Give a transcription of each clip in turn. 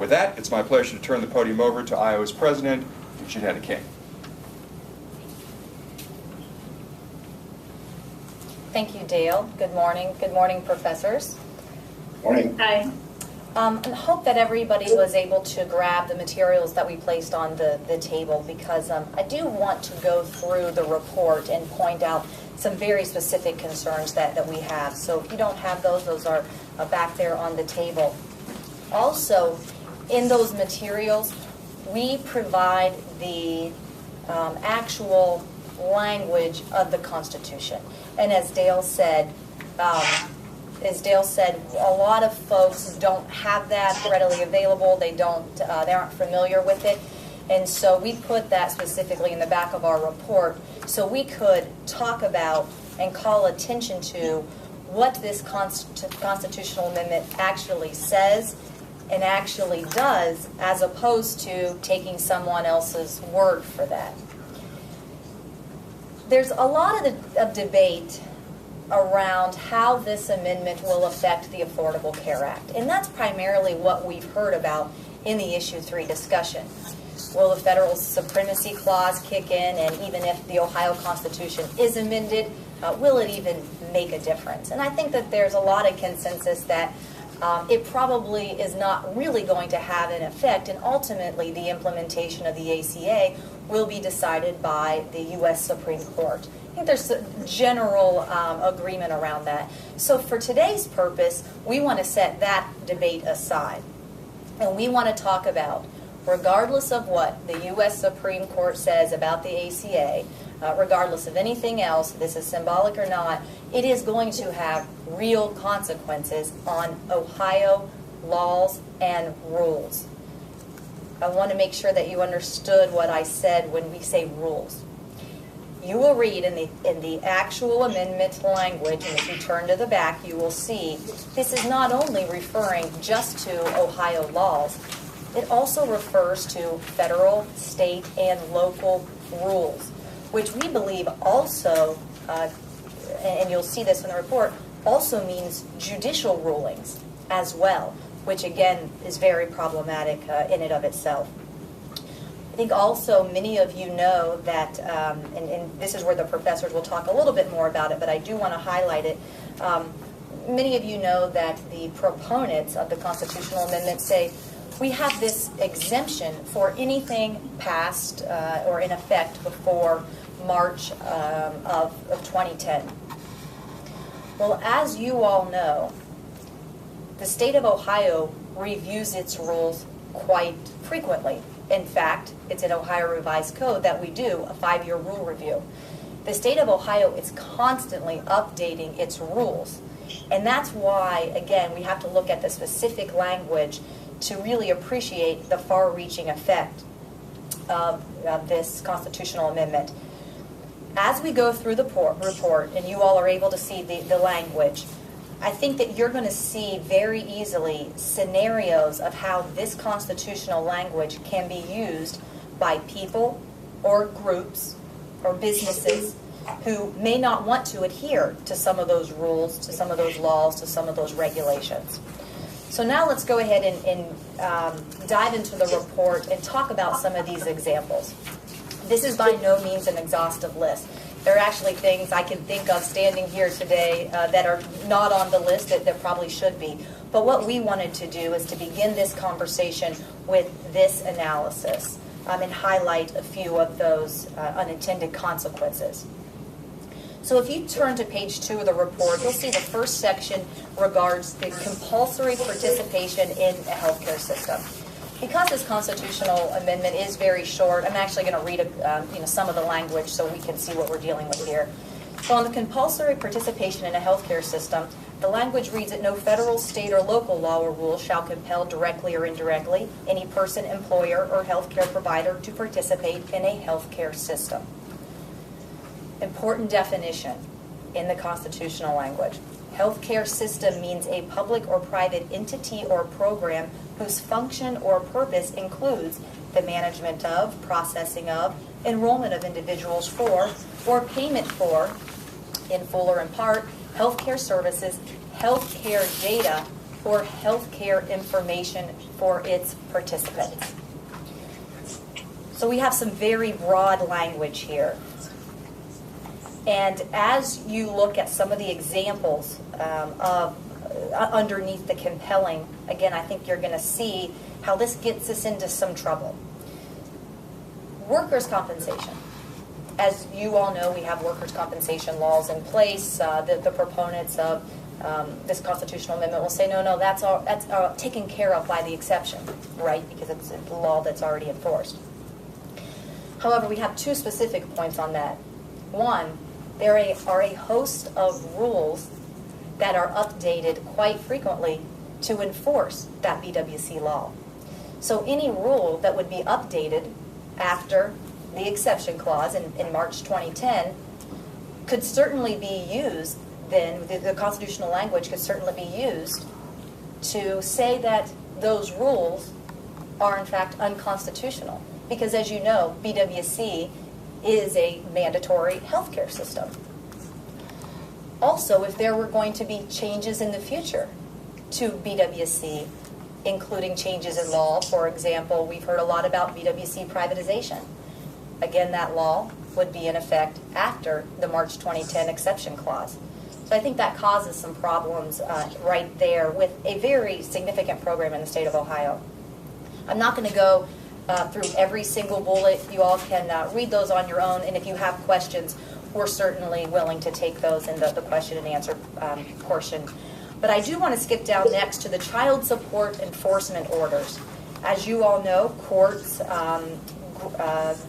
With that, it's my pleasure to turn the podium over to Iowa's President, Janetta King. Thank you, Dale. Good morning. Good morning, professors. Morning. Hi. I hope that everybody was able to grab the materials that we placed on the table, because I do want to go through the report and point out some very specific concerns that we have. So if you don't have those are back there on the table. Also, in those materials, we provide the actual language of the Constitution. And as Dale said, a lot of folks don't have that readily available. They aren't familiar with it. And so we put that specifically in the back of our report so we could talk about and call attention to what this constitutional amendment actually says and actually does, as opposed to taking someone else's word for that. There's a lot of debate around how this amendment will affect the Affordable Care Act, and that's primarily what we've heard about in the Issue 3 discussion. Will the federal supremacy clause kick in, and even if the Ohio Constitution is amended, will it even make a difference? And I think that there's a lot of consensus that it probably is not really going to have an effect, and ultimately the implementation of the ACA will be decided by the U.S. Supreme Court. I think there's a general agreement around that. So for today's purpose, we want to set that debate aside. And we want to talk about, regardless of what the U.S. Supreme Court says about the ACA, regardless of anything else, this is symbolic or not, it is going to have real consequences on Ohio laws and rules. I want to make sure that you understood what I said when we say rules. You will read in the actual amendment language, and if you turn to the back, you will see this is not only referring just to Ohio laws, it also refers to federal, state, and local rules, which we believe also, and you'll see this in the report, also means judicial rulings as well, which again is very problematic in and of itself. I think also many of you know that, and this is where the professors will talk a little bit more about it, but I do want to highlight it. Many of you know that the proponents of the constitutional amendment say we have this exemption for anything passed or in effect before March of 2010. Well, as you all know, the state of Ohio reviews its rules quite frequently. In fact, it's in Ohio Revised Code that we do a 5-year rule review. The state of Ohio is constantly updating its rules. And that's why, again, we have to look at the specific language to really appreciate the far-reaching effect of this constitutional amendment. As we go through the report, and you all are able to see the language, I think that you're going to see very easily scenarios of how this constitutional language can be used by people or groups or businesses who may not want to adhere to some of those rules, to some of those laws, to some of those regulations. So now let's go ahead and dive into the report and talk about some of these examples. This is by no means an exhaustive list. There are actually things I can think of standing here today that are not on the list that probably should be. But what we wanted to do is to begin this conversation with this analysis and highlight a few of those unintended consequences. So if you turn to page 2 of the report, you'll see the first section regards the compulsory participation in a healthcare system. Because this constitutional amendment is very short, I'm actually going to read some of the language so we can see what we're dealing with here. So on the compulsory participation in a healthcare system, the language reads that no federal, state, or local law or rule shall compel directly or indirectly any person, employer, or healthcare provider to participate in a healthcare system. Important definition in the constitutional language. Healthcare system means a public or private entity or program whose function or purpose includes the management of, processing of, enrollment of individuals for, or payment for, in full or in part, healthcare services, healthcare data, or healthcare information for its participants. So we have some very broad language here. And as you look at some of the examples of underneath the compelling, again, I think you're going to see how this gets us into some trouble. Workers' compensation. As you all know, we have workers' compensation laws in place. The proponents of this constitutional amendment will say, no, that's taken care of by the exception, right? Because it's a law that's already enforced. However, we have two specific points on that. One, there are a host of rules that are updated quite frequently to enforce that BWC law. So any rule that would be updated after the exception clause in March 2010 could certainly be used then, the constitutional language could certainly be used to say that those rules are in fact unconstitutional. Because as you know, BWC is a mandatory healthcare system. Also, if there were going to be changes in the future to BWC, including changes in law, for example, we've heard a lot about BWC privatization. Again, that law would be in effect after the March 2010 exception clause. So I think that causes some problems right there with a very significant program in the state of Ohio. I'm not going to go through every single bullet. You all can read those on your own, and if you have questions, we're certainly willing to take those in the question and answer portion. But I do want to skip down next to the child support enforcement orders. As you all know, courts,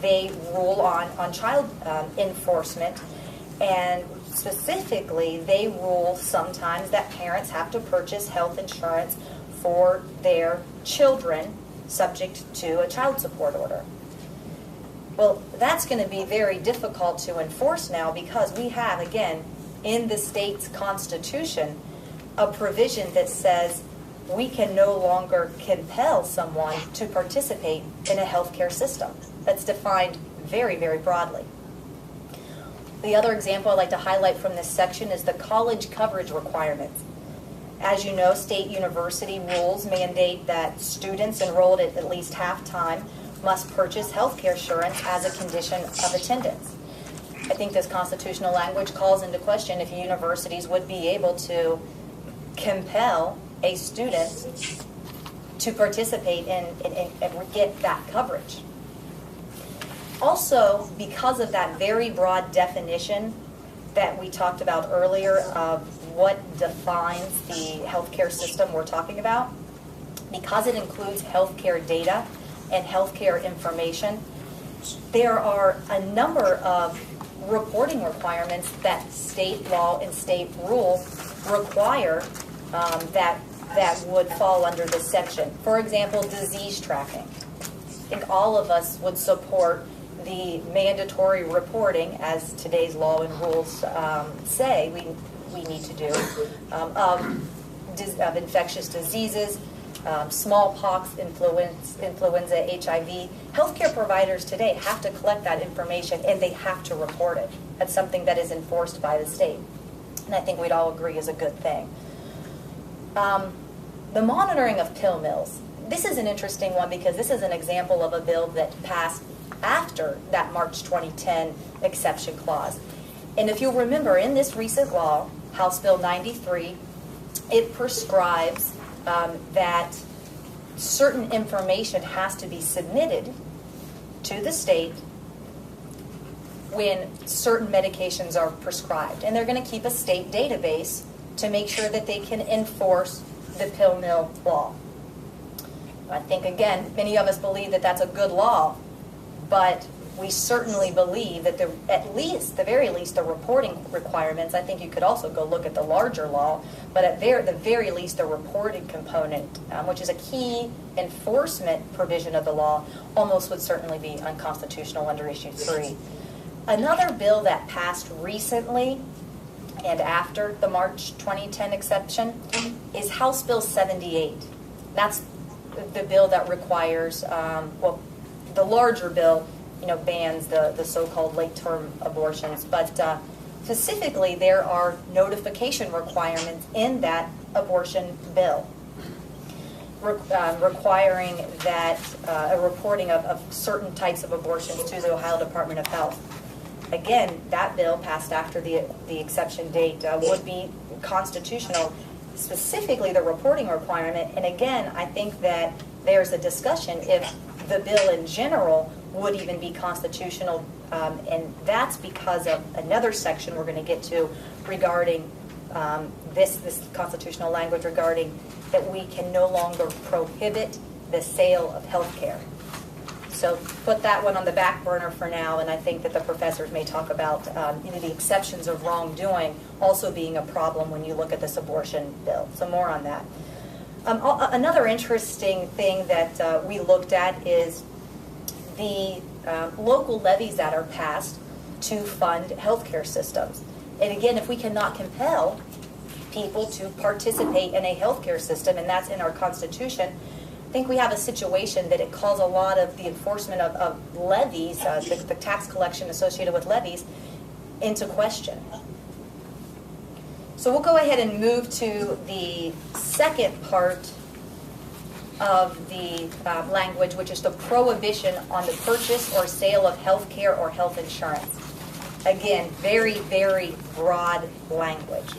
they rule on child enforcement, and specifically they rule sometimes that parents have to purchase health insurance for their children subject to a child support order. Well, that's going to be very difficult to enforce now because we have, again, in the state's constitution, a provision that says we can no longer compel someone to participate in a healthcare system. That's defined very, very broadly. The other example I'd like to highlight from this section is the college coverage requirements. As you know, state university rules mandate that students enrolled at least half-time must purchase health care insurance as a condition of attendance. I think this constitutional language calls into question if universities would be able to compel a student to participate in and get that coverage. Also, because of that very broad definition that we talked about earlier of what defines the healthcare system we're talking about, because it includes healthcare data and healthcare information, there are a number of reporting requirements that state law and state rule require that would fall under this section. For example, disease tracking. I think all of us would support the mandatory reporting, as today's law and rules say we need to do, of infectious diseases, smallpox, influenza, HIV. Healthcare providers today have to collect that information and they have to report it. That's something that is enforced by the state. And I think we'd all agree is a good thing. The monitoring of pill mills. This is an interesting one because this is an example of a bill that passed after that March 2010 exception clause. And if you'll remember, in this recent law, House Bill 93, it prescribes that certain information has to be submitted to the state when certain medications are prescribed. And they're going to keep a state database to make sure that they can enforce the pill mill law. I think, again, many of us believe that that's a good law, but we certainly believe that the very least, the reporting requirements, I think you could also go look at the larger law, but at the very least, the reporting component, which is a key enforcement provision of the law, almost would certainly be unconstitutional under Issue 3. Another bill that passed recently and after the March 2010 exception is House Bill 78. That's the bill that requires, the larger bill, bans the so-called late-term abortions, but specifically there are notification requirements in that abortion bill. requiring that a reporting of certain types of abortions to the Ohio Department of Health. Again, that bill passed after the exception date would be constitutional, specifically the reporting requirement. And again, I think that there's a discussion if the bill in general would even be constitutional, and that's because of another section we're going to get to regarding this constitutional language regarding that we can no longer prohibit the sale of health care. So put that one on the back burner for now, and I think that the professors may talk about the exceptions of wrongdoing also being a problem when you look at this abortion bill. So more on that. Another interesting thing that we looked at is the local levies that are passed to fund healthcare systems. And again, if we cannot compel people to participate in a healthcare system, and that's in our Constitution, I think we have a situation that it calls a lot of the enforcement of levies, the tax collection associated with levies, into question. So we'll go ahead and move to the second part of the language, which is the prohibition on the purchase or sale of health care or health insurance. Again, very, very broad language.